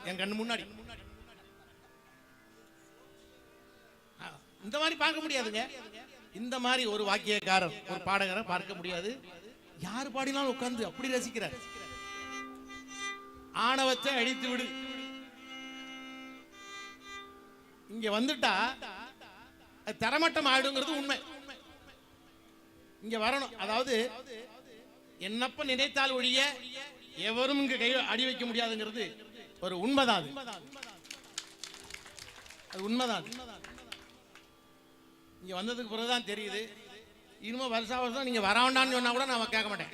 என் கண்ணு முன்னாடி. இந்த மாதிரி பார்க்க முடியாதுங்க. இந்த மாதிரி ஒரு வாக்கியக்காரர், ஒரு பாடகரை பார்க்க முடியாது. யார் பாடினாலும் உட்கார்ந்து அப்படி ரசிக்கிறார். ஆணவத்தை அழித்து விடு. இங்க வந்துட்டா தரமட்டம் ஆயிடுங்கிறது உண்மை. இங்க வரணும். அதாவது என்னப்ப நினைத்தால் ஒழிய எவரும் இங்க கை அடி வைக்க முடியாதுங்கிறது ஒரு உண்மைதான். அது உண்மைதான். இங்க வந்ததுக்கு பிறகுதான் தெரியுது. இனிமே வருஷம் நீங்க வர வேண்டாம்னு சொன்னா கூட நான் கேட்க மாட்டேன்.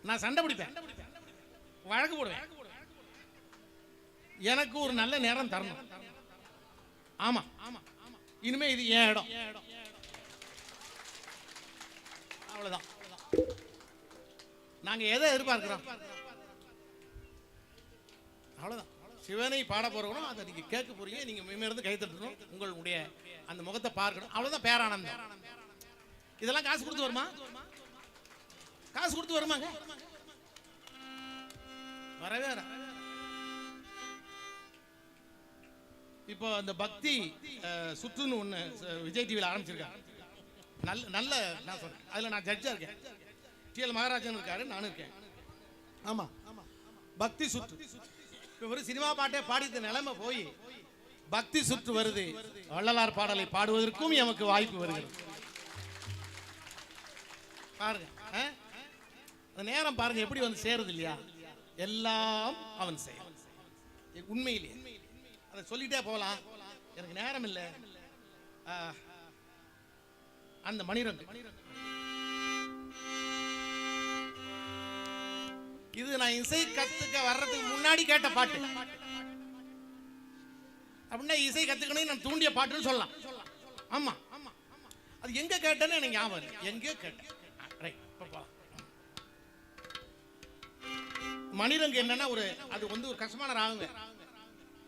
நான் சண்டை பிடிப்பேன், வழக்கு போடுவேன். எனக்கு ஒரு நல்ல நேரம் தரணும். ஆமா, இனிமே இது ஏன் இடம், அவ்வளவுதான். நாங்க எதை எதிர்பார்க்கிறோம்? அவ்வளவுதான். சிவனை பாட போறோம், அதை நீங்க கேட்க போறீங்க. நீங்க இருந்து கை தட்டணும், உங்களுடைய அந்த முகத்தை பார்க்கணும். அவ்வளவுதான் பேரானந்தம். இதெல்லாம் காசு கொடுத்து வருமா? காசு கொடுத்து வருமாங்க? வரவே வர. இப்போ அந்த பக்தி சுற்றுன்னு ஒண்ணு விஜய் டிவியில் ஆரம்பிச்சிருக்காங்க. நல்ல நான் சொல்றேன், அதுல நான் ஜட்ஜா இருக்கேன். டிஎல் மகாராஜன் இருக்காரு, நானும் இருக்கேன். ஆமா, பக்தி சுற்று. ஒரு சினிமா பாட்டே பாடித்த நிலைமை போய் பக்தி சுற்று வருது. வள்ளலார் பாடலை பாடுவதற்கும் எமக்கு வாய்ப்பு வருகிறது. பாருங்க, அந்த நேரம் பாருங்க எப்படி வந்து சேருது இல்லையா? எல்லாம் அவன் செயல். உண்மையிலேயே அதை சொல்லிட்டே போகலாம், எனக்கு நேரம் இல்லை. அந்த மணிரங்கு, இது நான் இசை கத்துக்க வர்றதுக்கு முன்னாடி கேட்ட பாட்டு. அப்படின்னா இசை கத்துக்கணும் நான் தூண்டிய பாட்டுன்னு சொல்லலாம். ஆமா, அது எங்க கேட்டேன்னு எனக்கு ஞாபகம். எங்கேயோ கேட்டேன். மணிரங்கு என்னன்னா ஒரு அது வந்து ஒரு கஷ்டமான ராகங்க.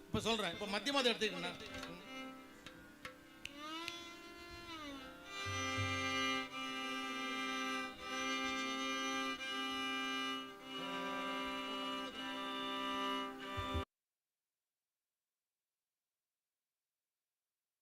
இப்ப சொல்றேன். இப்ப மத்தியமாவது எடுத்துக்கிட்டேன்.